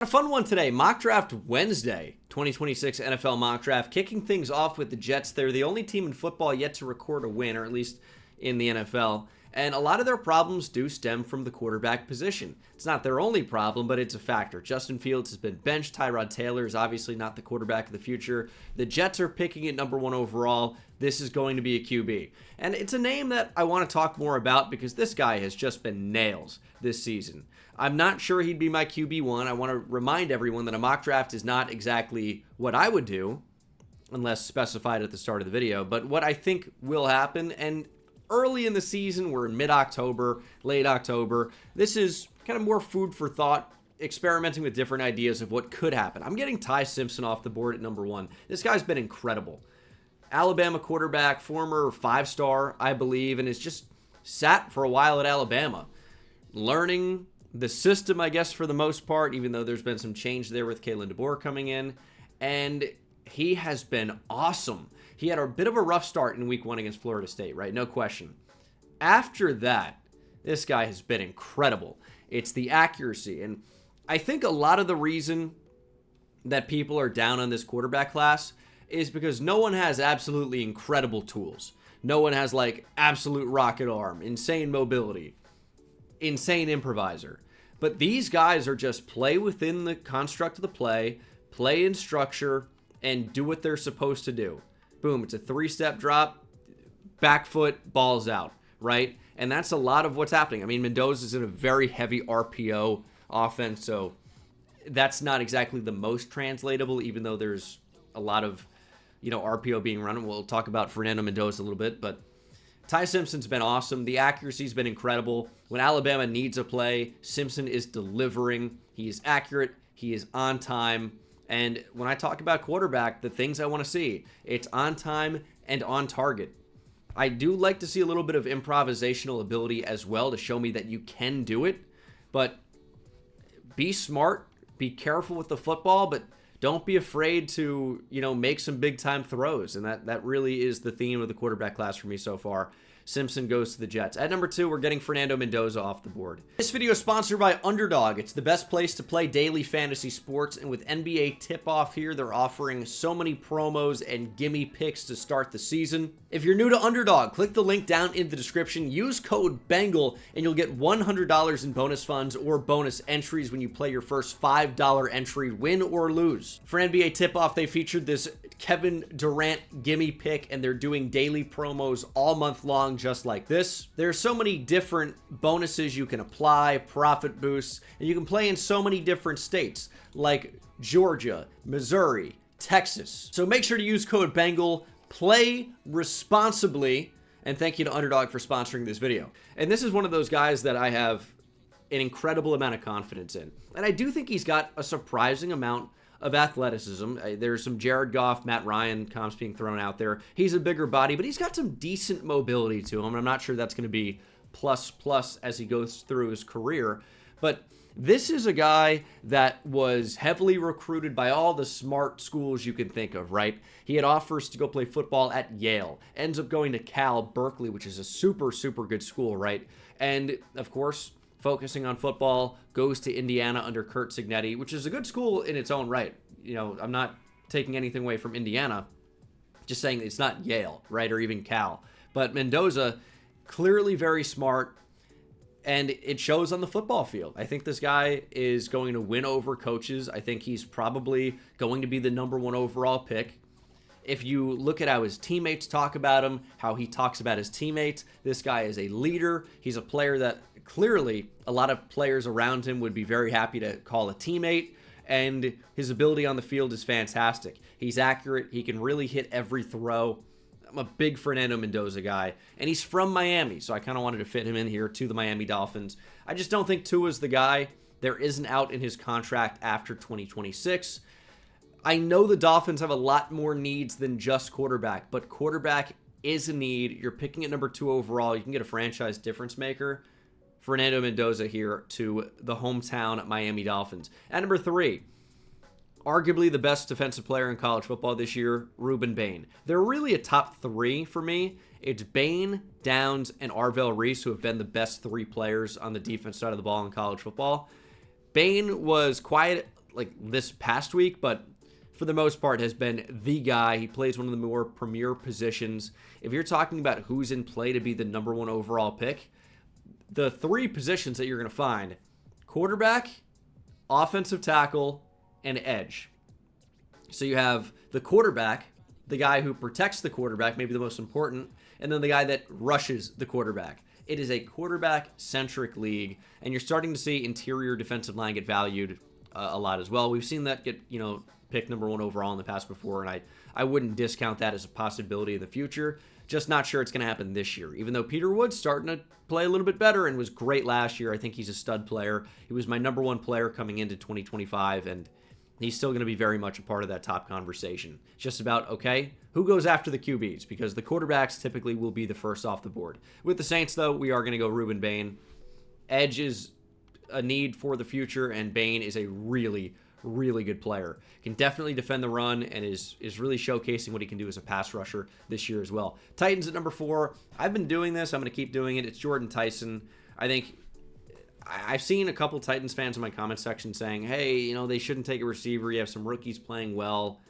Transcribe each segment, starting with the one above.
A fun one today, Mock Draft Wednesday, 2026 NFL Mock Draft, kicking things off with the Jets. They're the only team in football yet to record a win, or at least in the NFL. And a lot of their problems do stem from the quarterback position. It's not their only problem, but it's a factor. Justin Fields has been benched. Tyrod Taylor is obviously not the quarterback of the future. The Jets are picking at number 1 overall. This is going to be a QB. And it's a name that I want to talk more about because this guy has just been nails this season. I'm not sure he'd be my QB1. I want to remind everyone that a mock draft is not exactly what I would do, unless specified at the start of the video, but what I think will happen. And early in the season, we're in mid-October, late October. This is kind of more food for thought, experimenting with different ideas of what could happen. I'm getting Ty Simpson off the board at number 1. This guy's been incredible. Alabama quarterback, former 5-star, I believe, and has just sat for a while at Alabama, learning the system, I guess, for the most part, even though there's been some change there with Kalen DeBoer coming in, and he has been awesome. He had a bit of a rough start in week 1 against Florida State, right? No question. After that, this guy has been incredible. It's the accuracy, and I think a lot of the reason that people are down on this quarterback class is because no one has absolutely incredible tools. No one has, like, absolute rocket arm, insane mobility, insane improviser. But these guys are just play within the construct of the play in structure, and do what they're supposed to do. Boom, it's a 3-step drop, back foot, balls out, right? And that's a lot of what's happening. I mean, Mendoza's in a very heavy RPO offense, so that's not exactly the most translatable, even though there's a lot of, RPO being run. We'll talk about Fernando Mendoza a little bit, but Ty Simpson's been awesome. The accuracy's been incredible. When Alabama needs a play, Simpson is delivering. He is accurate. He is on time. And when I talk about quarterback, the things I want to see, it's on time and on target. I do like to see a little bit of improvisational ability as well to show me that you can do it. But be smart, be careful with the football, but don't be afraid to, make some big-time throws. And that really is the theme of the quarterback class for me so far. Simpson goes to the Jets. At number 2, we're getting Fernando Mendoza off the board. This video is sponsored by Underdog. It's the best place to play daily fantasy sports. And with NBA tip-off here, they're offering so many promos and gimme picks to start the season. If you're new to Underdog, click the link down in the description. Use code BENGAL, and you'll get $100 in bonus funds or bonus entries when you play your first $5 entry, win or lose. For NBA tip-off, they featured this Kevin Durant gimme pick, and they're doing daily promos all month long just like this. There's so many different bonuses you can apply, profit boosts, and you can play in so many different states like Georgia, Missouri, Texas. So make sure to use code BENGAL, play responsibly, and thank you to Underdog for sponsoring this video. And this is one of those guys that I have an incredible amount of confidence in. And I do think he's got a surprising amount of athleticism. There's some Jared Goff, Matt Ryan comps being thrown out there. He's a bigger body, but he's got some decent mobility to him. And I'm not sure that's going to be plus as he goes through his career. But this is a guy that was heavily recruited by all the smart schools you can think of, right? He had offers to go play football at Yale, ends up going to Cal Berkeley, which is a super good school, right? And of course, focusing on football, goes to Indiana under Curt Cignetti, which is a good school in its own right. I'm not taking anything away from Indiana, just saying it's not Yale, right, or even Cal. But Mendoza, clearly very smart, and it shows on the football field. I think this guy is going to win over coaches. I think he's probably going to be the number 1 overall pick. If you look at how his teammates talk about him, how he talks about his teammates, this guy is a leader. He's a player that clearly a lot of players around him would be very happy to call a teammate, and his ability on the field is fantastic. He's accurate. He can really hit every throw. I'm a big Fernando Mendoza guy, and he's from Miami, so I kind of wanted to fit him in here to the Miami Dolphins. I just don't think Tua's the guy. There is an out in his contract after 2026. I know the Dolphins have a lot more needs than just quarterback, but quarterback is a need. You're picking at number 2 overall. You can get a franchise difference maker. Fernando Mendoza here to the hometown Miami Dolphins. At number 3, arguably the best defensive player in college football this year, Ruben Bain. They're really a top 3 for me. It's Bain, Downs, and Arvell Reese, who have been the best 3 players on the defense side of the ball in college football. Bain was quiet like this past week, but for the most part has been the guy. He plays one of the more premier positions. If you're talking about who's in play to be the number 1 overall pick, the 3 positions that you're going to find: quarterback, offensive tackle, and edge. So you have the quarterback, the guy who protects the quarterback, maybe the most important, and then the guy that rushes the quarterback. It is a quarterback-centric league, and you're starting to see interior defensive line get valued a lot as well. We've seen that get, picked number 1 overall in the past before, and I wouldn't discount that as a possibility in the future. Just not sure it's going to happen this year. Even though Peter Wood's starting to play a little bit better and was great last year, I think he's a stud player. He was my number 1 player coming into 2025, and he's still going to be very much a part of that top conversation. It's just about, okay, who goes after the QBs? Because the quarterbacks typically will be the first off the board. With the Saints, though, we are going to go Ruben Bain. Edge is a need for the future, and Bain is a really, really good player. Can definitely defend the run and is really showcasing what he can do as a pass rusher this year as well. Titans at number 4. I've been doing this. I'm going to keep doing it. It's Jordan Tyson. I think I've seen a couple Titans fans in my comment section saying, hey, they shouldn't take a receiver. You have some rookies playing well.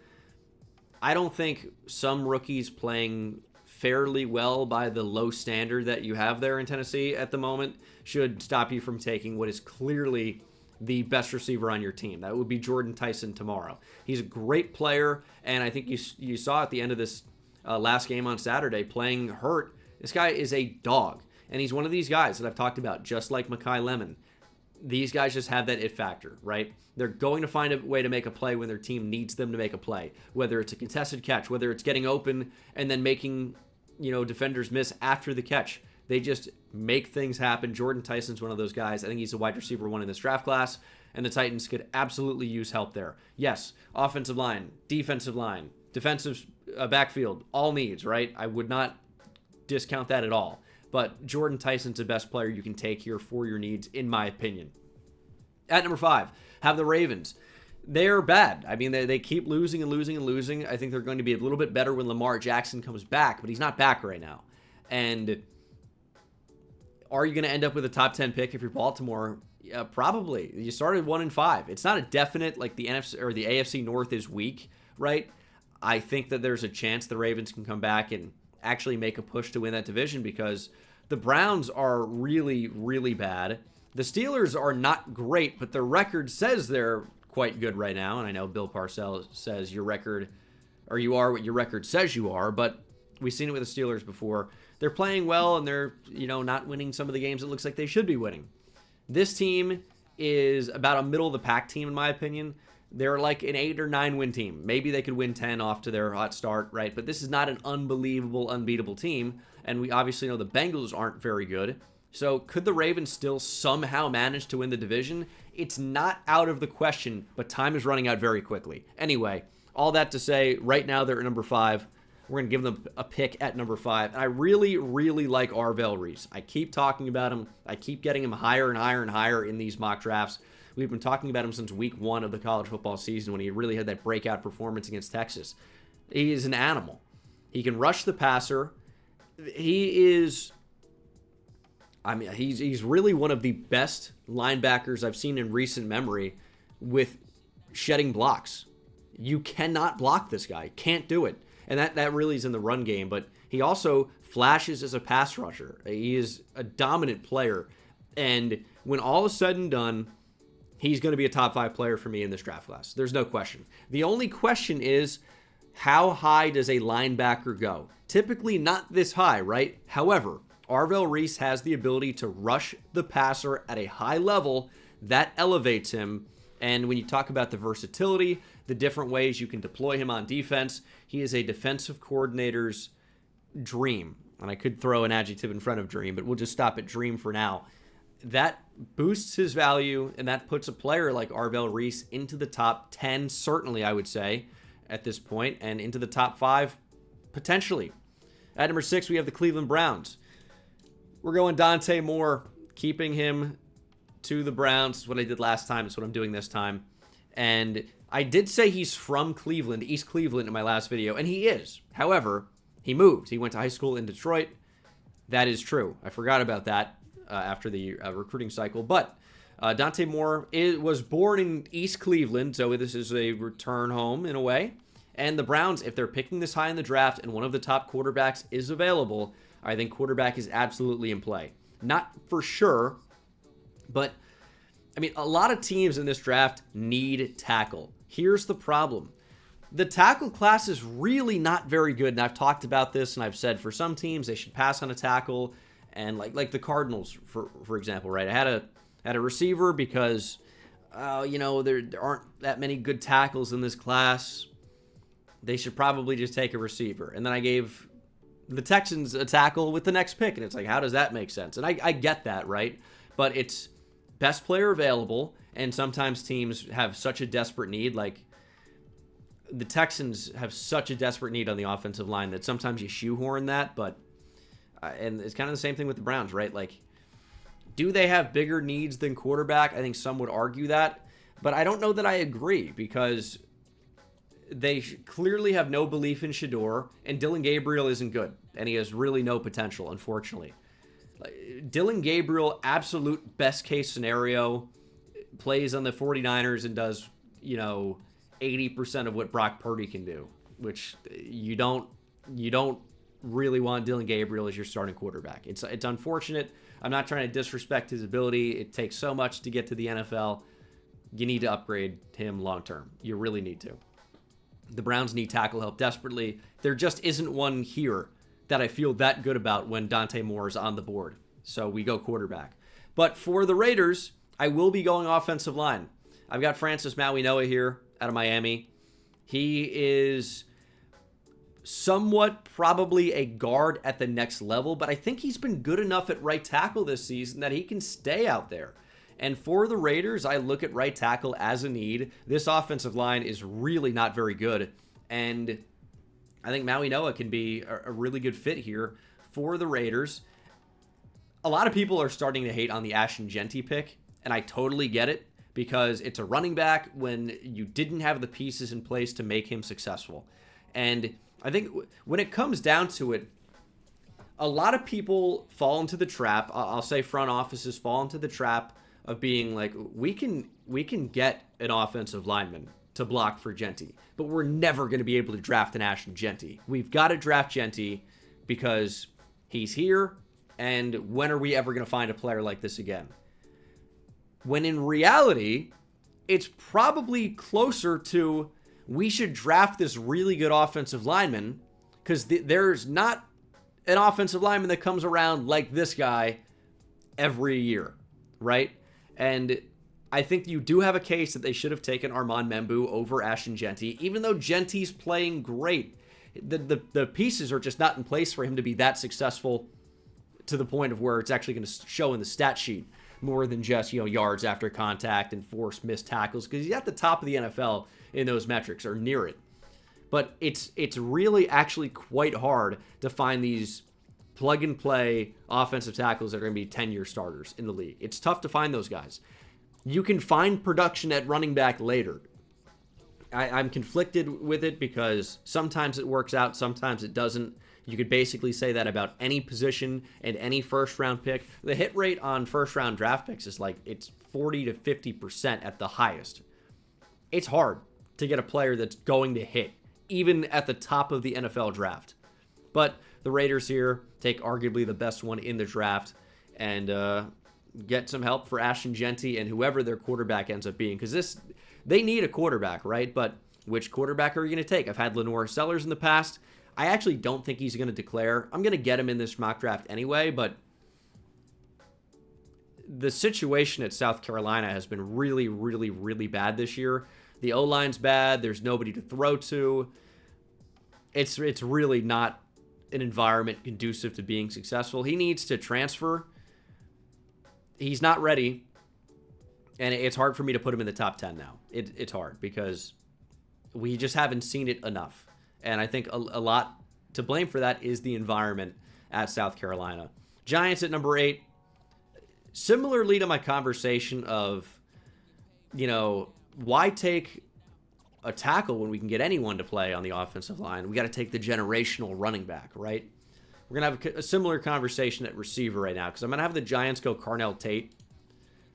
I don't think some rookies playing fairly well by the low standard that you have there in Tennessee at the moment should stop you from taking what is clearly the best receiver on your team. That would be Jordan Tyson tomorrow. He's a great player, and I think you saw at the end of this last game on Saturday playing hurt. This guy is a dog, and he's one of these guys that I've talked about, just like Mekhi Lemon. These guys just have that it factor, right? They're going to find a way to make a play when their team needs them to make a play, whether it's a contested catch, whether it's getting open and then making, defenders miss after the catch. They just make things happen. Jordan Tyson's one of those guys. I think he's a wide receiver 1 in this draft class, and the Titans could absolutely use help there. Yes, offensive line, defensive line, defensive backfield, all needs, right? I would not discount that at all. But Jordan Tyson's the best player you can take here for your needs, in my opinion. At number 5, have the Ravens. They're bad. I mean, they keep losing and losing and losing. I think they're going to be a little bit better when Lamar Jackson comes back, but he's not back right now. And are you going to end up with a top 10 pick if you're Baltimore? Probably. You started 1-5. It's not a definite, like the NFC or the AFC North is weak, right? I think that there's a chance the Ravens can come back and actually make a push to win that division because the Browns are really, really bad. The Steelers are not great, but their record says they're quite good right now. And I know Bill Parcells says you are what your record says you are, but we've seen it with the Steelers before. They're playing well and they're, not winning some of the games it looks like they should be winning. This team is about a middle of the pack team, in my opinion. They're like an 8 or 9 win team. Maybe they could win 10 off to their hot start, right? But this is not an unbelievable, unbeatable team. And we obviously know the Bengals aren't very good. So could the Ravens still somehow manage to win the division? It's not out of the question, but time is running out very quickly. Anyway, all that to say, right now they're at number 5. We're going to give them a pick at number 5. And I really, really like Arvell Reese. I keep talking about him. I keep getting him higher and higher and higher in these mock drafts. We've been talking about him since week 1 of the college football season when he really had that breakout performance against Texas. He is an animal. He can rush the passer. He's really one of the best linebackers I've seen in recent memory with shedding blocks. You cannot block this guy. Can't do it. And that really is in the run game. But he also flashes as a pass rusher. He is a dominant player. And when all is said and done, he's going to be a top 5 player for me in this draft class. There's no question. The only question is, how high does a linebacker go? Typically not this high, right? However, Arvell Reese has the ability to rush the passer at a high level. That elevates him. And when you talk about the versatility, the different ways you can deploy him on defense, he is a defensive coordinator's dream. And I could throw an adjective in front of dream, but we'll just stop at dream for now. That boosts his value, and that puts a player like Arvell Reese into the top 10, certainly, I would say, at this point, and into the top 5, potentially. At number 6, we have the Cleveland Browns. We're going Dante Moore, keeping him to the Browns. It's what I did last time. It's what I'm doing this time. And I did say he's from Cleveland, East Cleveland, in my last video, and he is. However, he moved. He went to high school in Detroit. That is true. I forgot about that after the recruiting cycle. But Dante Moore was born in East Cleveland, so this is a return home in a way. And the Browns, if they're picking this high in the draft and one of the top quarterbacks is available, I think quarterback is absolutely in play. Not for sure, but I mean, a lot of teams in this draft need tackle. Here's the problem. The tackle class is really not very good, and I've talked about this, and I've said for some teams they should pass on a tackle, and like the Cardinals, for example, right? I had a receiver because, there aren't that many good tackles in this class. They should probably just take a receiver. And then I gave the Texans a tackle with the next pick, and it's like, how does that make sense? And I get that, right? But it's best player available, and sometimes teams have such a desperate need, like the Texans have such a desperate need on the offensive line that sometimes you shoehorn that, but and it's kind of the same thing with the Browns, right? Like, do they have bigger needs than quarterback? I think some would argue that, but I don't know that I agree because they clearly have no belief in Shador, and Dillon Gabriel isn't good, and he has really no potential, unfortunately. Dillon Gabriel, absolute best case scenario, plays on the 49ers and does, 80% of what Brock Purdy can do, which you don't really want Dillon Gabriel as your starting quarterback. It's unfortunate. I'm not trying to disrespect his ability. It takes so much to get to the NFL. You need to upgrade him long term. You really need to. The Browns need tackle help desperately. There just isn't one here that I feel that good about when Dante Moore is on the board. So we go quarterback. But for the Raiders, I will be going offensive line. I've got Francis Mauigoa here out of Miami. He is somewhat probably a guard at the next level, but I think he's been good enough at right tackle this season that he can stay out there. And for the Raiders, I look at right tackle as a need. This offensive line is really not very good, and I think Mauigoa can be a really good fit here for the Raiders. A lot of people are starting to hate on the Ashton Jeanty pick, and I totally get it because it's a running back when you didn't have the pieces in place to make him successful. And I think when it comes down to it, a lot of people fall into the trap. I'll say front offices fall into the trap of being like, we can get an offensive lineman to block for Jeanty, but we're never going to be able to draft an Ashton Jeanty. We've got to draft Jeanty because he's here, and when are we ever going to find a player like this again? When in reality, it's probably closer to we should draft this really good offensive lineman because there's not an offensive lineman that comes around like this guy every year, right? And I think you do have a case that they should have taken Armand Membou over Ashton Jeanty, even though Genty's playing great. The pieces are just not in place for him to be that successful to the point of where it's actually going to show in the stat sheet more than just, yards after contact and forced missed tackles, because he's at the top of the NFL in those metrics or near it. But it's really actually quite hard to find these plug-and-play offensive tackles that are going to be 10-year starters in the league. It's tough to find those guys. You can find production at running back later. I'm conflicted with it because sometimes it works out, sometimes it doesn't. You could basically say that about any position and any first-round pick. The hit rate on first-round draft picks is it's 40 to 50% at the highest. It's hard to get a player that's going to hit, even at the top of the NFL draft. But the Raiders here take arguably the best one in the draft and get some help for Ashton Jeanty and whoever their quarterback ends up being. Because they need a quarterback, right? But which quarterback are you going to take? I've had Lenore Sellers in the past. I actually don't think he's going to declare. I'm going to get him in this mock draft anyway, but the situation at South Carolina has been really, really, really bad this year. The O-line's bad. There's nobody to throw to. It's really not an environment conducive to being successful. He needs to transfer. He's not ready, and it's hard for me to put him in the top 10 now. It's hard because we just haven't seen it enough. And I think a lot to blame for that is the environment at South Carolina. Giants at number 8. Similarly to my conversation of, why take a tackle when we can get anyone to play on the offensive line? We got to take the generational running back, right? We're going to have a similar conversation at receiver right now because I'm going to have the Giants go Carnell Tate.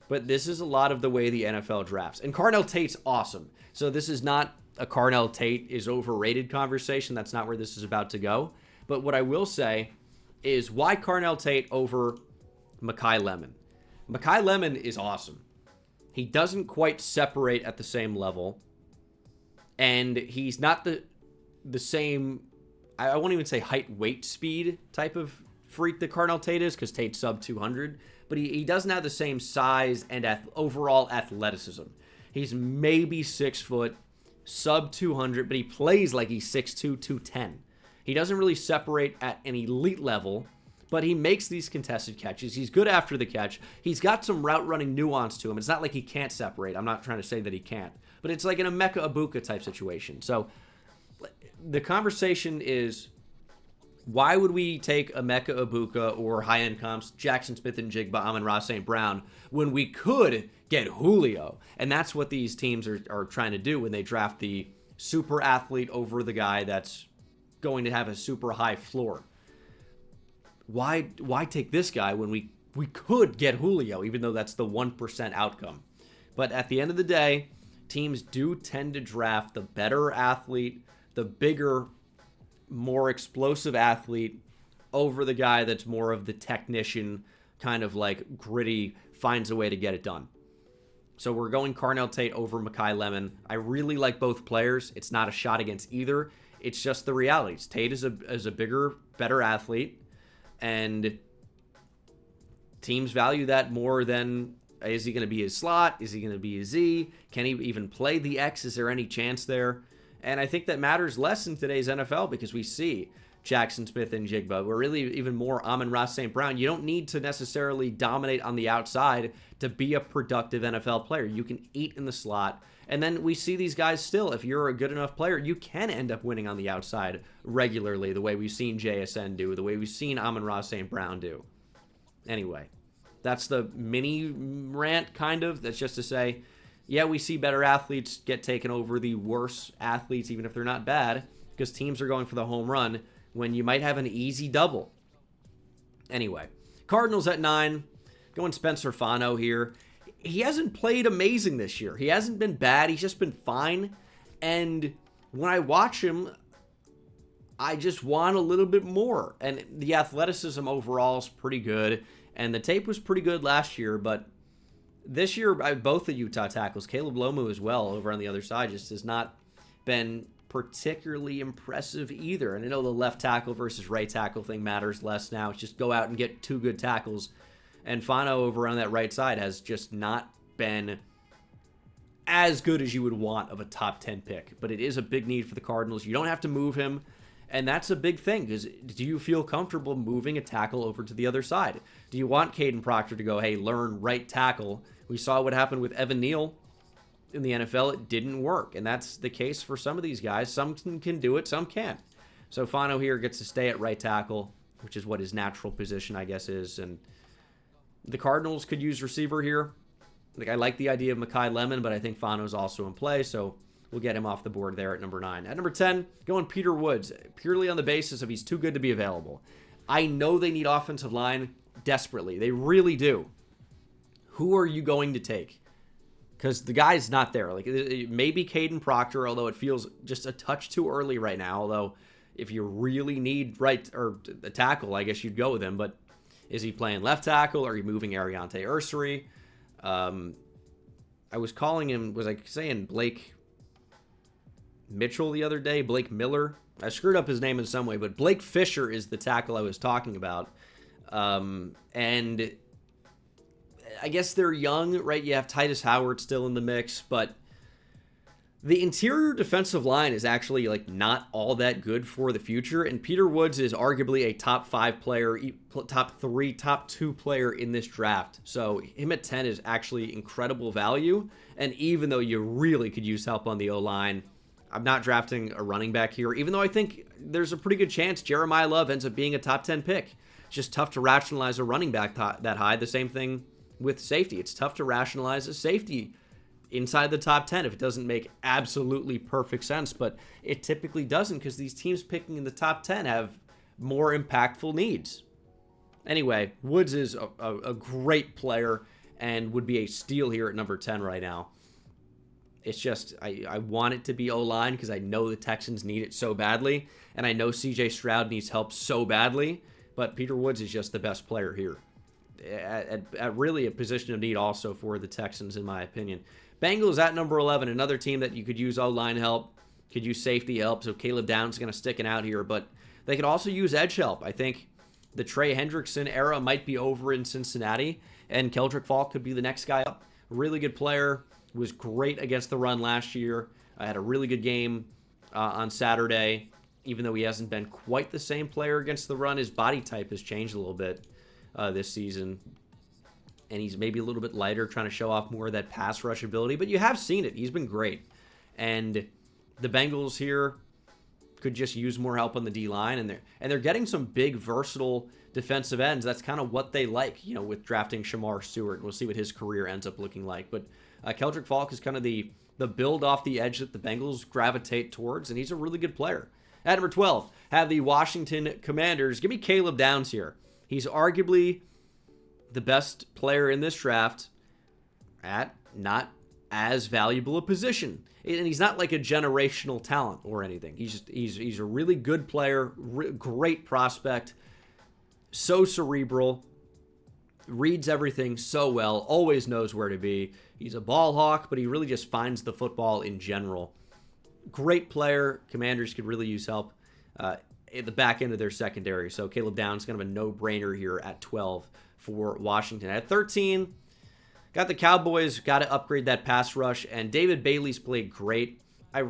but this is a lot of the way the NFL drafts. And Carnell Tate's awesome. So this is not a Carnell Tate is overrated conversation. That's not where this is about to go. But what I will say is why Carnell Tate over Mekhi Lemon. Mekhi Lemon is awesome. He doesn't quite separate at the same level. And he's not the same, I won't even say height, weight, speed type of freak that Carnell Tate is, because Tate's sub 200. But he doesn't have the same size and overall athleticism. He's maybe 6 foot, sub 200, but he plays like he's 6'2", 210. He doesn't really separate at an elite level, but he makes these contested catches. He's good after the catch. He's got some route running nuance to him. It's not like he can't separate. I'm not trying to say that he can't, but it's like an Emeka Egbuka type situation. So the conversation is, why would we take Emeka Egbuka or high-end comps, Jackson Smith-Njigba, Amon-Ra St. Brown, when we could get Julio? And that's what these teams are trying to do when they draft the super athlete over the guy that's going to have a super high floor. Why take this guy when we could get Julio, even though that's the 1% outcome? But at the end of the day, teams do tend to draft the better athlete, the bigger, more explosive athlete over the guy that's more of the technician, kind of like gritty, finds a way to get it done. So we're going Carnell Tate over Mekhi Lemon. I really like both players. It's not a shot against either. It's just the realities. Tate is a bigger, better athlete, and teams value that more than, is he going to be his slot? Is he going to be a Z? Can he even play the X? Is there any chance there? And I think that matters less in today's NFL because we see Jackson Smith-Njigba. We're really even more Amon-Ra St. Brown. You don't need to necessarily dominate on the outside to be a productive NFL player. You can eat in the slot. And then we see these guys still, if you're a good enough player, you can end up winning on the outside regularly, the way we've seen JSN do, the way we've seen Amon-Ra St. Brown do. Anyway, that's the mini rant, kind of. That's just to say, yeah, we see better athletes get taken over the worse athletes, even if they're not bad, because teams are going for the home run when you might have an easy double. Anyway, Cardinals at 9, going Spencer Fano here. He hasn't played amazing this year. He hasn't been bad. He's just been fine. And when I watch him, I just want a little bit more. And the athleticism overall is pretty good. And the tape was pretty good last year. But this year, both the Utah tackles, Caleb Lomu as well, over on the other side, just has not been particularly impressive either. And I know the left tackle versus right tackle thing matters less now. It's just go out and get 2 good tackles. And Fano over on that right side has just not been as good as you would want of a top 10 pick. But it is a big need for the Cardinals. You don't have to move him. And that's a big thing, because do you feel comfortable moving a tackle over to the other side? Do you want Caden Proctor to go, hey, learn right tackle? We saw what happened with Evan Neal in the NFL. It didn't work. And that's the case for some of these guys. Some can do it, some can't. So Fano here gets to stay at right tackle, which is what his natural position, I guess, is. And the Cardinals could use receiver here. Like, I like the idea of Mekhi Lemon, but I think Fano's also in play, so we'll get him off the board there at number 9. At number 10, going Peter Woods, purely on the basis of he's too good to be available. I know they need offensive line desperately. They really do. Who are you going to take? Because the guy's not there. Like, maybe Caden Proctor, although it feels just a touch too early right now. Although, if you really need right or a tackle, I guess you'd go with him, but is he playing left tackle? Are you moving Ariante Ursary? I was calling him, was I saying Blake Mitchell the other day? Blake Miller? I screwed up his name in some way, but Blake Fisher is the tackle I was talking about. And I guess they're young, right? You have Titus Howard still in the mix, but the interior defensive line is actually like not all that good for the future, and Peter Woods is arguably a top 5 player, top 3, top 2 player in this draft. So him at 10 is actually incredible value, and even though you really could use help on the O-line, I'm not drafting a running back here, even though I think there's a pretty good chance Jeremiah Love ends up being a top 10 pick. It's just tough to rationalize a running back that high. The same thing with safety. It's tough to rationalize a safety inside the top 10 if it doesn't make absolutely perfect sense, but it typically doesn't because these teams picking in the top 10 have more impactful needs. Anyway, Woods is a great player, and would be a steal here at number 10 right now. It's just, I want it to be O-line because I know the Texans need it so badly, and I know C.J. Stroud needs help so badly, but Peter Woods is just the best player here. At really a position of need also for the Texans, in my opinion. Bengals at number 11, another team that you could use O-line help, could use safety help, so Caleb Downs is going to stick it out here, but they could also use edge help. I think the Trey Hendrickson era might be over in Cincinnati, and Keldrick Falk could be the next guy up. Really good player. Was great against the run last year. I had a really good game on Saturday. Even though he hasn't been quite the same player against the run, his body type has changed a little bit this season. And he's maybe a little bit lighter, trying to show off more of that pass rush ability. But you have seen it. He's been great. And the Bengals here could just use more help on the D-line. And they're getting some big, versatile defensive ends. That's kind of what they like, with drafting Shamar Stewart. We'll see what his career ends up looking like. But Keldrick Falk is kind of the build off the edge that the Bengals gravitate towards, and he's a really good player. At number 12, have the Washington Commanders. Give me Caleb Downs here. He's arguably the best player in this draft at not as valuable a position. And he's not like a generational talent or anything. He's a really good player, great prospect, so cerebral, reads everything so well, always knows where to be. He's a ball hawk, but he really just finds the football in general. Great player. Commanders could really use help at the back end of their secondary. So Caleb Downs, kind of a no-brainer here at 12 for Washington. At 13, got the Cowboys, got to upgrade that pass rush, and David Bailey's played great. I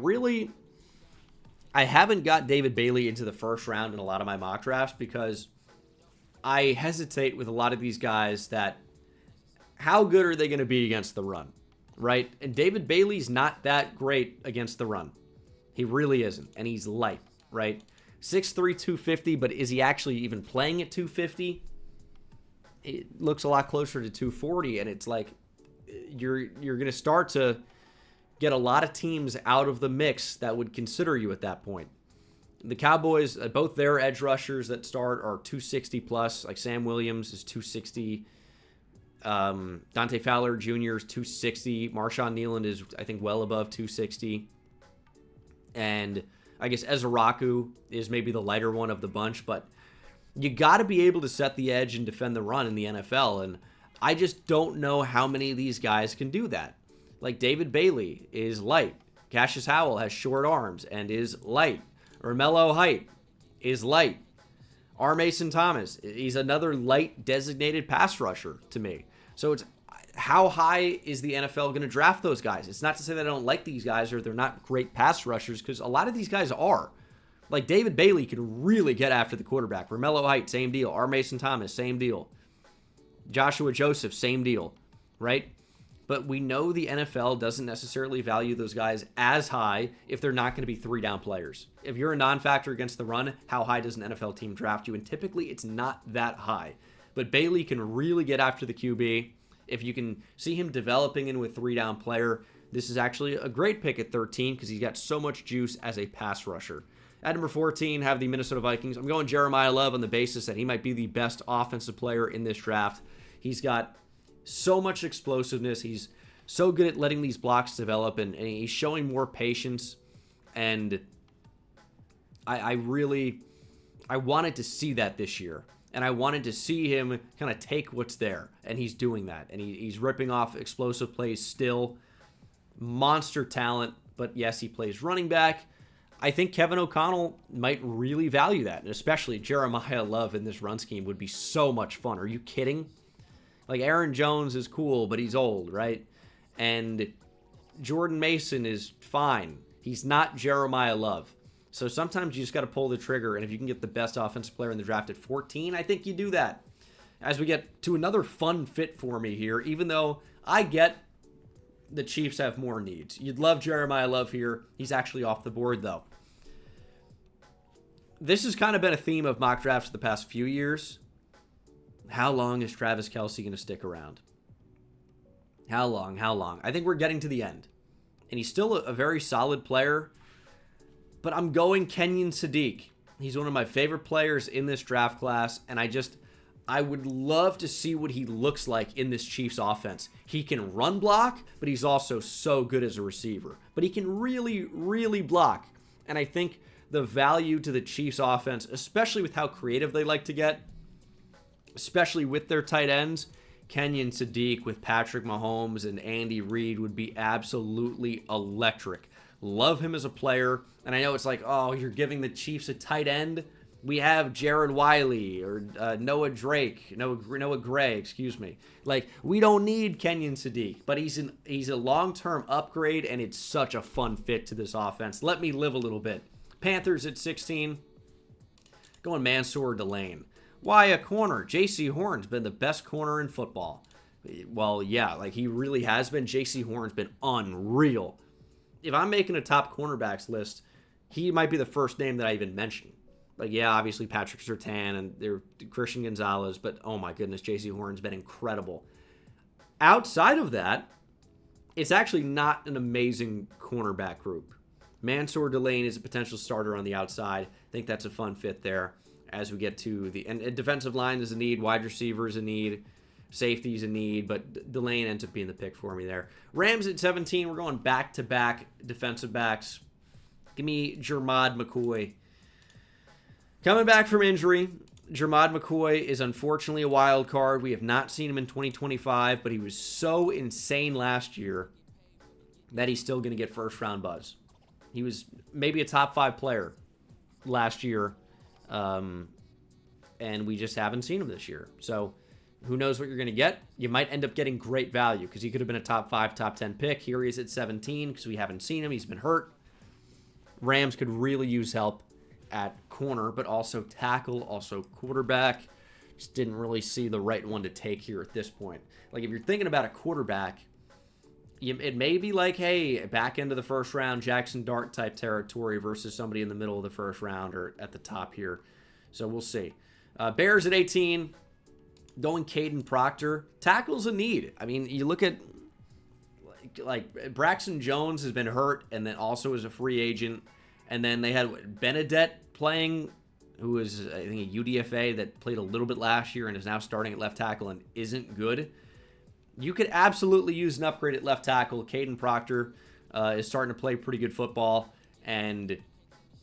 haven't got David Bailey into the first round in a lot of my mock drafts because I hesitate with a lot of these guys that how good are they going to be against the run, right? And David Bailey's not that great against the run. He really isn't, and he's light, right? 6'3", 250, but is he actually even playing at 250? It looks a lot closer to 240, and it's like you're going to start to get a lot of teams out of the mix that would consider you at that point. The Cowboys, both their edge rushers that start are 260 plus, like Sam Williams is 260. Dante Fowler Jr. is 260. Marshawn Nealand is, I think, well above 260. And I guess Ezraku is maybe the lighter one of the bunch, but you got to be able to set the edge and defend the run in the NFL, and I just don't know how many of these guys can do that. Like David Bailey is light. Cassius Howell has short arms and is light. Romello Height is light. R. Mason Thomas, he's another light designated pass rusher to me. So it's how high is the NFL going to draft those guys? It's not to say that I don't like these guys or they're not great pass rushers, because a lot of these guys are. Like David Bailey can really get after the quarterback. Romello Height, same deal. R. Mason Thomas, same deal. Joshua Joseph, same deal, right? But we know the NFL doesn't necessarily value those guys as high if they're not going to be three-down players. If you're a non-factor against the run, how high does an NFL team draft you? And typically it's not that high. But Bailey can really get after the QB. If you can see him developing into a three-down player, this is actually a great pick at 13 because he's got so much juice as a pass rusher. At number 14, have the Minnesota Vikings. I'm going Jeremiah Love on the basis that he might be the best offensive player in this draft. He's got so much explosiveness. He's so good at letting these blocks develop, and he's showing more patience. And I wanted to see that this year. And I wanted to see him kind of take what's there. And he's doing that. And he's ripping off explosive plays still. Monster talent. But yes, he plays running back. I think Kevin O'Connell might really value that. And especially Jeremiah Love in this run scheme would be so much fun. Are you kidding? Like, Aaron Jones is cool, but he's old, right? And Jordan Mason is fine. He's not Jeremiah Love. So sometimes you just got to pull the trigger, and if you can get the best offensive player in the draft at 14, I think you do that. As we get to another fun fit for me here, even though I get the Chiefs have more needs. You'd love Jeremiah Love here. He's actually off the board, though. This has kind of been a theme of mock drafts the past few years. How long is Travis Kelce going to stick around? How long? How long? I think we're getting to the end. And he's still a very solid player. But I'm going Kenyon Sadiq. He's one of my favorite players in this draft class. And I would love to see what he looks like in this Chiefs offense. He can run block, but he's also so good as a receiver. But he can really, really block. And I think the value to the Chiefs offense, especially with how creative they like to get, especially with their tight ends, Kenyon Sadiq with Patrick Mahomes and Andy Reid would be absolutely electric. Love him as a player. And I know it's like, oh, you're giving the Chiefs a tight end. We have Jared Wiley or Noah Gray, excuse me. Like, we don't need Kenyon Sadiq, but he's a long-term upgrade, and it's such a fun fit to this offense. Let me live a little bit. Panthers at 16. Going Mansour Delane. Why a corner? J.C. Horn's been the best corner in football. Well, yeah, like he really has been. J.C. Horn's been unreal. If I'm making a top cornerbacks list, he might be the first name that I even mention. Like, yeah, obviously Patrick Surtain and their Christian Gonzalez, but oh my goodness, J.C. Horn's been incredible. Outside of that, it's actually not an amazing cornerback group. Mansour Delane is a potential starter on the outside. I think that's a fun fit there as we get to the... And defensive line is a need, wide receiver is a need, safety is a need, but Delane ends up being the pick for me there. Rams at 17, we're going back-to-back defensive backs. Give me Jermod McCoy. Coming back from injury, Jermod McCoy is unfortunately a wild card. We have not seen him in 2025, but he was so insane last year that he's still going to get first-round buzz. He was maybe a top 5 player last year, and we just haven't seen him this year. So who knows what you're going to get? You might end up getting great value because he could have been a top 5, top 10 pick. Here he is at 17 because we haven't seen him. He's been hurt. Rams could really use help at corner, but also tackle, also quarterback. Just didn't really see the right one to take here at this point. Like, if you're thinking about a quarterback, it may be like, hey, back into the first round, Jackson Dart type territory versus somebody in the middle of the first round or at the top here. So we'll see. Bears at 18, going Caden Proctor. Tackle's a need. I mean, you look at, like Braxton Jones has been hurt and then also is a free agent. And then they had Benedette playing, who is, I think, a UDFA that played a little bit last year and is now starting at left tackle and isn't good. You could absolutely use an upgrade at left tackle. Caden Proctor is starting to play pretty good football, and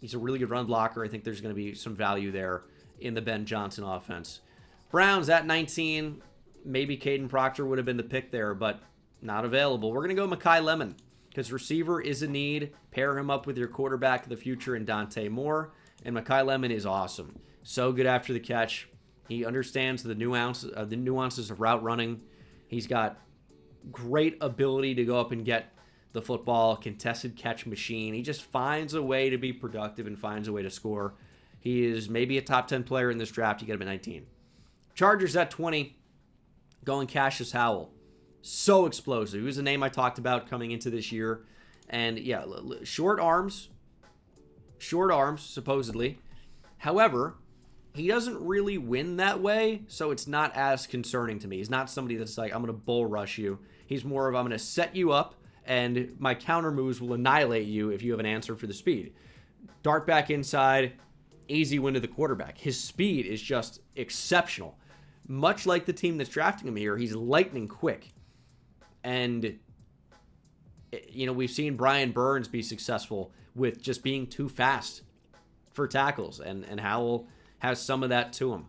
he's a really good run blocker. I think there's going to be some value there in the Ben Johnson offense. Browns at 19. Maybe Caden Proctor would have been the pick there, but not available. We're going to go Mekhi Lemon because receiver is a need. Pair him up with your quarterback of the future in Dante Moore, and Mekhi Lemon is awesome. So good after the catch. He understands the nuances of route running. He's got great ability to go up and get the football, contested catch machine. He just finds a way to be productive and finds a way to score. He is maybe a top 10 player in this draft. You get him at 19. Chargers at 20, going Cassius Howell. So explosive. He was a name I talked about coming into this year. And yeah, short arms, supposedly. However, he doesn't really win that way, so it's not as concerning to me. He's not somebody that's like, I'm going to bull rush you. He's more of, I'm going to set you up, and my counter moves will annihilate you if you have an answer for the speed. Dart back inside, easy win to the quarterback. His speed is just exceptional. Much like the team that's drafting him here, he's lightning quick. And, you know, we've seen Brian Burns be successful with just being too fast for tackles, and Howell has some of that to him.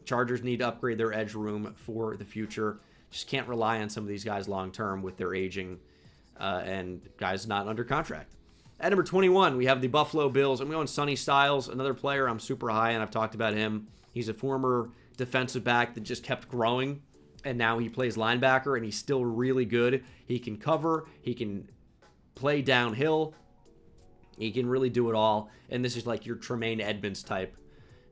Chargers need to upgrade their edge room for the future. Just can't rely on some of these guys long-term with their aging and guys not under contract. At number 21, we have the Buffalo Bills. I'm going Sonny Styles, another player I'm super high on. I've talked about him. He's a former defensive back that just kept growing, and now he plays linebacker, and he's still really good. He can cover. He can play downhill. He can really do it all, and this is like your Tremaine Edmonds type.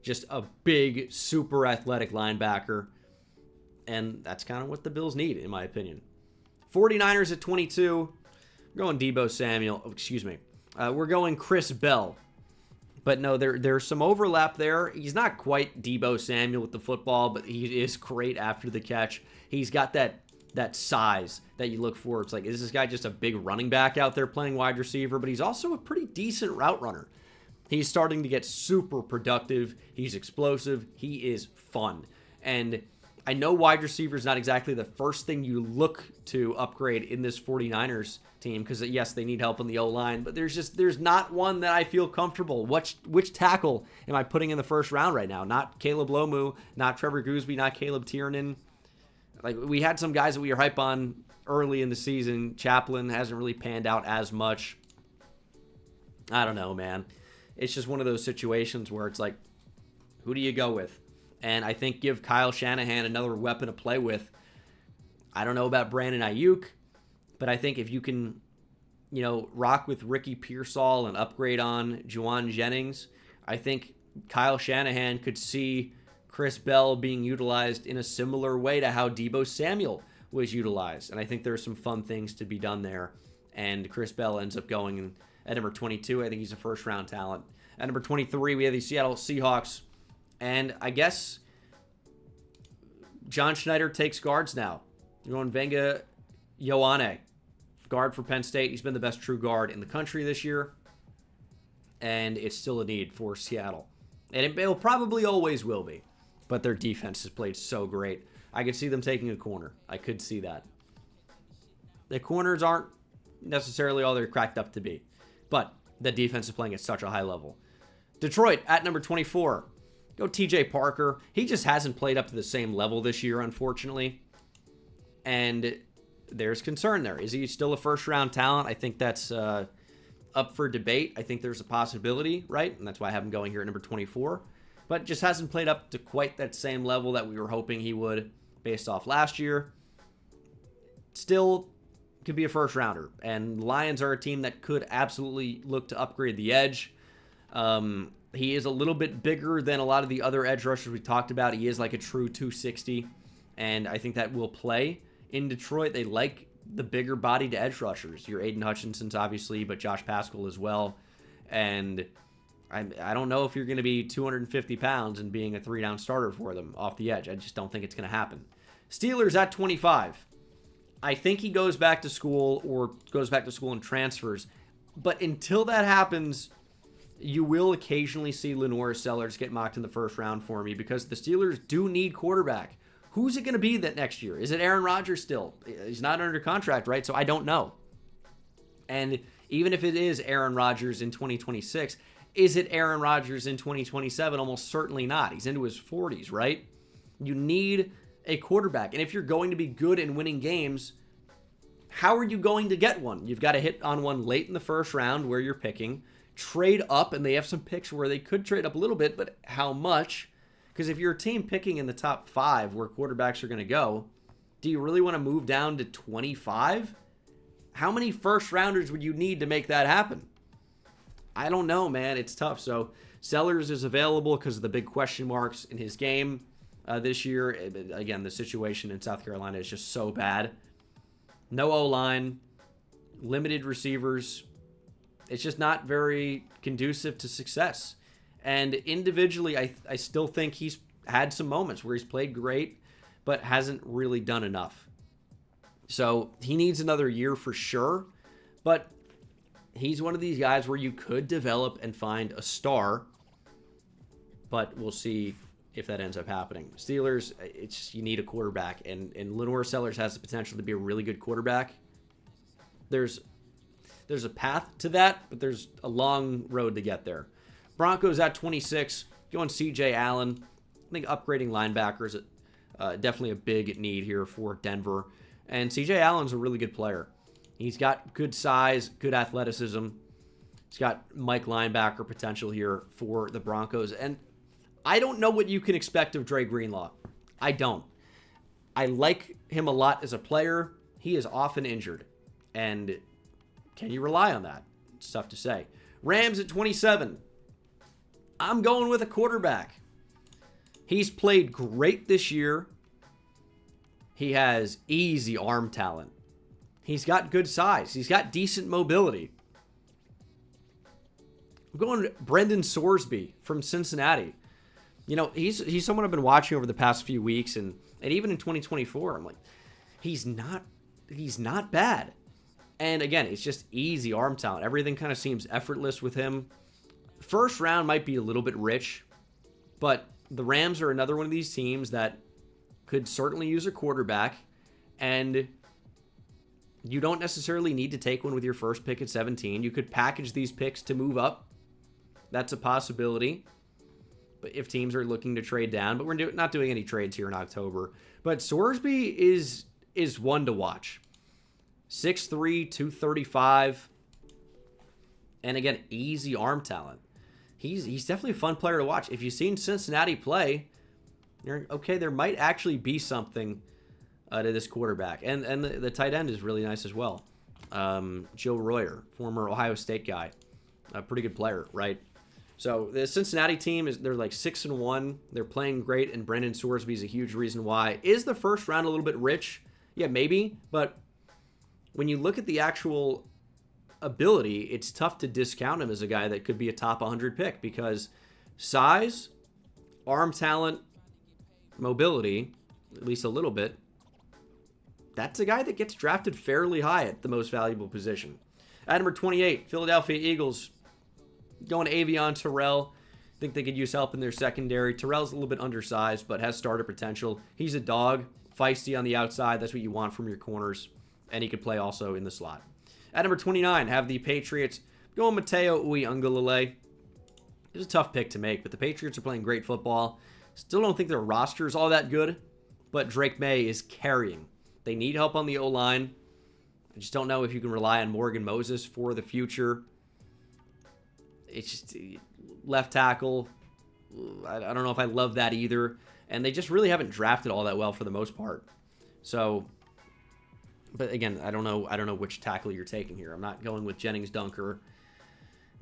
Just a big, super athletic linebacker. And that's kind of what the Bills need, in my opinion. 49ers at 22. We're going Deebo Samuel. Oh, excuse me. We're going Chris Bell. But no, there's some overlap there. He's not quite Deebo Samuel with the football, but he is great after the catch. He's got that size that you look for. It's like, is this guy just a big running back out there playing wide receiver? But he's also a pretty decent route runner. He's starting to get super productive. He's explosive. He is fun. And I know wide receiver is not exactly the first thing you look to upgrade in this 49ers team because, yes, they need help in the O-line, but there's not one that I feel comfortable. Which tackle am I putting in the first round right now? Not Caleb Lomu, not Trevor Gooseby, not Caleb Tiernan. Like, we had some guys that we were hype on early in the season. Chaplin hasn't really panned out as much. I don't know, man. It's just one of those situations where it's like, who do you go with? And I think give Kyle Shanahan another weapon to play with. I don't know about Brandon Ayuk, but I think if you can, rock with Ricky Pearsall and upgrade on Juwan Jennings, I think Kyle Shanahan could see Chris Bell being utilized in a similar way to how Deebo Samuel was utilized. And I think there's some fun things to be done there. And Chris Bell ends up going at number 22. I think he's a first-round talent. At number 23, we have the Seattle Seahawks. And I guess John Schneider takes guards now. You're going Venga Ioane, guard for Penn State. He's been the best true guard in the country this year. And it's still a need for Seattle. And it probably always will be. But their defense has played so great. I could see them taking a corner. I could see that. The corners aren't necessarily all they're cracked up to be. But the defense is playing at such a high level. Detroit at number 24. Go TJ Parker. He just hasn't played up to the same level this year, unfortunately. And there's concern there. Is he still a first-round talent? I think that's up for debate. I think there's a possibility, right? And that's why I have him going here at number 24. But just hasn't played up to quite that same level that we were hoping he would based off last year. Still could be a first-rounder. And Lions are a team that could absolutely look to upgrade the edge. He is a little bit bigger than a lot of the other edge rushers we talked about. He is like a true 260, and I think that will play in Detroit. They like the bigger bodied edge rushers. Your Aiden Hutchinson's obviously, but Josh Pascal as well. And I don't know if you're going to be 250 pounds and being a 3-down starter for them off the edge. I just don't think it's going to happen. Steelers at 25. I think he goes back to school or goes back to school and transfers. But until that happens, you will occasionally see Lenore Sellers get mocked in the first round for me because the Steelers do need quarterback. Who's it going to be that next year? Is it Aaron Rodgers still? He's not under contract, right? So I don't know. And even if it is Aaron Rodgers in 2026, is it Aaron Rodgers in 2027? Almost certainly not. He's into his 40s, right? You need a quarterback. And if you're going to be good in winning games, how are you going to get one? You've got to hit on one late in the first round where you're picking. Trade up, and they have some picks where they could trade up a little bit, but how much? Because if you're a team picking in the top 5 where quarterbacks are going to go, do you really want to move down to 25? How many first rounders would you need to make that happen? I don't know, man. It's tough. So Sellers is available because of the big question marks in his game this year. Again, the situation in South Carolina is just so bad. No O-line, limited receivers. It's just not very conducive to success. And individually, I still think he's had some moments where he's played great, but hasn't really done enough. So he needs another year for sure. But he's one of these guys where you could develop and find a star. But we'll see if that ends up happening. Steelers, it's just, you need a quarterback. And Lenore Sellers has the potential to be a really good quarterback. There's a path to that, but there's a long road to get there. Broncos at 26, going C.J. Allen. I think upgrading linebackers is definitely a big need here for Denver. And C.J. Allen's a really good player. He's got good size, good athleticism. He's got Mike linebacker potential here for the Broncos. And I don't know what you can expect of Dre Greenlaw. I don't. I like him a lot as a player. He is often injured. And can you rely on that? It's tough to say. Rams at 27. I'm going with a quarterback. He's played great this year. He has easy arm talent. He's got good size. He's got decent mobility. I'm going to Brendan Sorsby from Cincinnati. You know, he's someone I've been watching over the past few weeks, and even in 2024, I'm like, he's not bad. And again, it's just easy arm talent. Everything kind of seems effortless with him. First round might be a little bit rich, but the Rams are another one of these teams that could certainly use a quarterback, and you don't necessarily need to take one with your first pick at 17. You could package these picks to move up. That's a possibility. But if teams are looking to trade down, but we're not doing any trades here in October. But Sorsby is one to watch. 6'3", 235. And again, easy arm talent. He's definitely a fun player to watch. If you've seen Cincinnati play, you're okay, there might actually be something to this quarterback. And the tight end is really nice as well. Joe Royer, former Ohio State guy. A pretty good player, right? So the Cincinnati team, they're like 6-1. They're playing great, and Brendan Sorsby is a huge reason why. Is the first round a little bit rich? Yeah, maybe. But when you look at the actual ability, it's tough to discount him as a guy that could be a top 100 pick, because size, arm talent, mobility, at least a little bit, that's a guy that gets drafted fairly high at the most valuable position. At number 28, Philadelphia Eagles, going to Avion Terrell. I think they could use help in their secondary. Terrell's a little bit undersized, but has starter potential. He's a dog, feisty on the outside. That's what you want from your corners. And he could play also in the slot. At number 29, have the Patriots going Mateo Uiagalelei. It was a tough pick to make, but the Patriots are playing great football. Still don't think their roster is all that good, but Drake May is carrying. They need help on the O-line. I just don't know if you can rely on Morgan Moses for the future. It's just left tackle. I don't know if I love that either. And they just really haven't drafted all that well for the most part. So, but again, I don't know which tackle you're taking here. I'm not going with Jennings Dunker.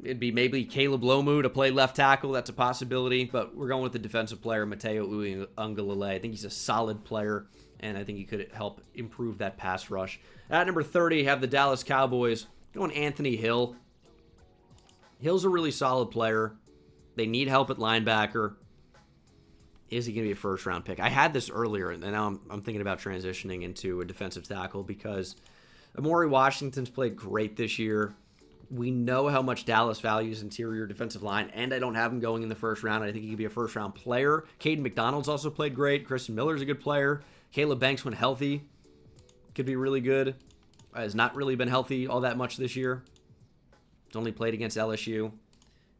It'd be maybe Caleb Lomu to play left tackle. That's a possibility. But we're going with the defensive player, Mateo Uiagalelei. I think he's a solid player, and I think he could help improve that pass rush. At number 30, have the Dallas Cowboys going Anthony Hill. Hill's a really solid player. They need help at linebacker. Is he going to be a first-round pick? I had this earlier, and now I'm thinking about transitioning into a defensive tackle because Amari Washington's played great this year. We know how much Dallas values interior defensive line, and I don't have him going in the first round. I think he could be a first-round player. Caden McDonald's also played great. Kristen Miller's a good player. Caleb Banks, when healthy, could be really good. Has not really been healthy all that much this year. He's only played against LSU,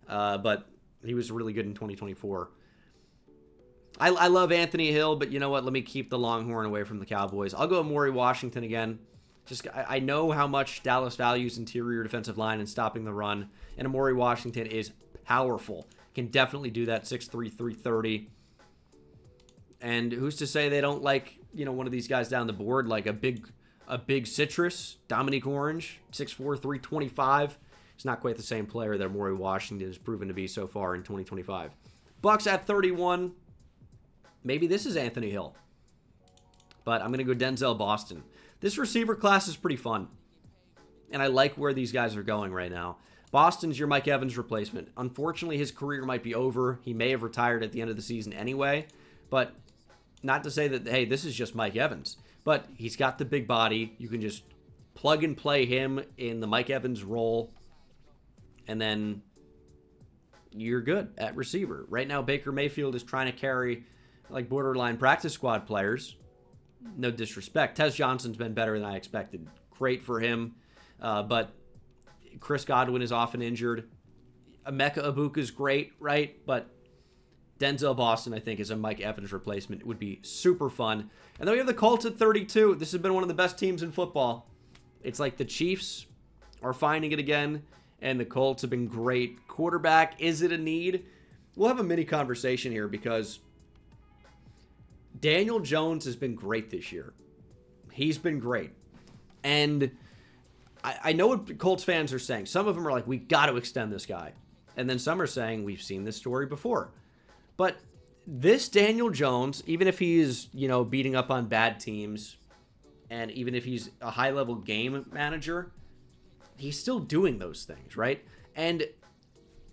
but he was really good in 2024. I love Anthony Hill, but you know what? Let me keep the Longhorn away from the Cowboys. I'll go Amari Washington again. I know how much Dallas values interior defensive line and stopping the run, and Amari Washington is powerful. Can definitely do that, 6'3", 330. And who's to say they don't like, one of these guys down the board, like a big citrus, Dominique Orange, 6'4", 325. He's not quite the same player that Amari Washington has proven to be so far in 2025. Bucks at 31. Maybe this is Anthony Hill. But I'm going to go Denzel Boston. This receiver class is pretty fun. And I like where these guys are going right now. Boston's your Mike Evans replacement. Unfortunately, his career might be over. He may have retired at the end of the season anyway. But not to say that, hey, this is just Mike Evans. But he's got the big body. You can just plug and play him in the Mike Evans role. And then you're good at receiver. Right now, Baker Mayfield is trying to carry like borderline practice squad players. No disrespect. Tez Johnson's been better than I expected. Great for him. But Chris Godwin is often injured. Emeka Ibuka's great, right? But Denzel Boston, I think, is a Mike Evans replacement. It would be super fun. And then we have the Colts at 32. This has been one of the best teams in football. It's like the Chiefs are finding it again, and the Colts have been great. Quarterback, is it a need? We'll have a mini conversation here because Daniel Jones has been great this year. He's been great. And I know what Colts fans are saying. Some of them are like, we got to extend this guy. And then some are saying, we've seen this story before. But this Daniel Jones, even if he is, beating up on bad teams, and even if he's a high-level game manager, he's still doing those things, right? And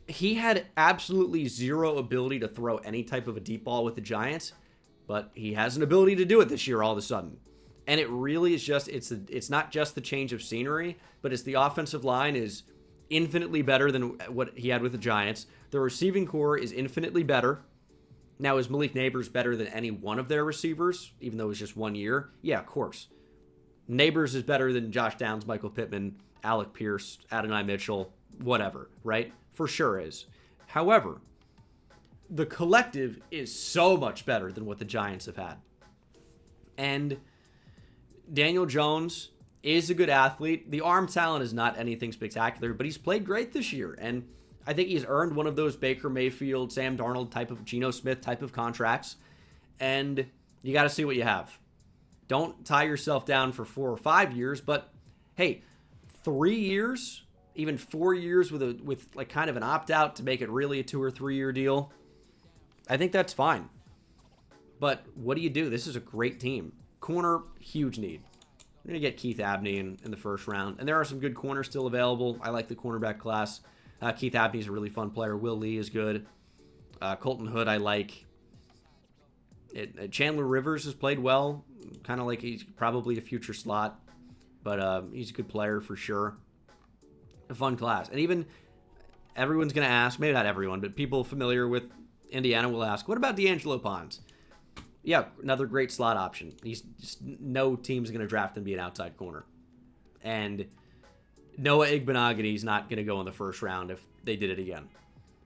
he had absolutely zero ability to throw any type of a deep ball with the Giants, but he has an ability to do it this year all of a sudden. And it really is just, it's not just the change of scenery, but it's the offensive line is infinitely better than what he had with the Giants. The receiving core is infinitely better. Now, is Malik Neighbors better than any one of their receivers, even though it was just 1 year? Yeah, of course. Neighbors is better than Josh Downs, Michael Pittman, Alec Pierce, Adonai Mitchell, whatever, right? For sure is. However, the collective is so much better than what the Giants have had. And Daniel Jones is a good athlete. The arm talent is not anything spectacular, but he's played great this year. And I think he's earned one of those Baker Mayfield, Sam Darnold type of, Geno Smith type of contracts. And you got to see what you have. Don't tie yourself down for 4 or 5 years, but hey, 3 years, even 4 years with like kind of an opt-out to make it really a 2 or 3 year deal, I think that's fine. But what do you do? This is a great team. Corner, huge need. We're going to get Keith Abney in the first round. And there are some good corners still available. I like the cornerback class. Keith Abney's a really fun player. Will Lee is good. Colton Hood I like. Chandler Rivers has played well. Kind of like he's probably a future slot. But he's a good player for sure. A fun class. And even everyone's going to ask, maybe not everyone, but people familiar with Indiana will ask, what about D'Angelo Pons? Yeah, another great slot option. He's just, no team's going to draft him to be an outside corner. And Noah Igbenogany's not going to go in the first round if they did it again.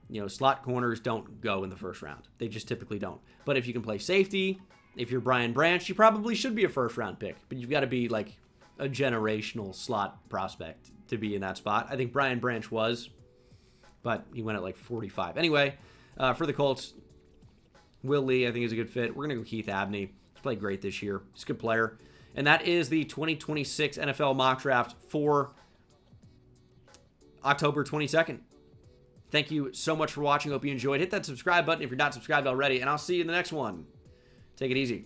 You know, slot corners don't go in the first round. They just typically don't. But if you can play safety, if you're Brian Branch, you probably should be a first-round pick. But you've got to be like a generational slot prospect to be in that spot. I think Brian Branch was, but he went at like 45. Anyway, for the Colts, Will Lee, I think, is a good fit. We're going to go Keith Abney. He's played great this year. He's a good player. And that is the 2026 NFL mock draft for October 22nd. Thank you so much for watching. Hope you enjoyed. Hit that subscribe button if you're not subscribed already, and I'll see you in the next one. Take it easy.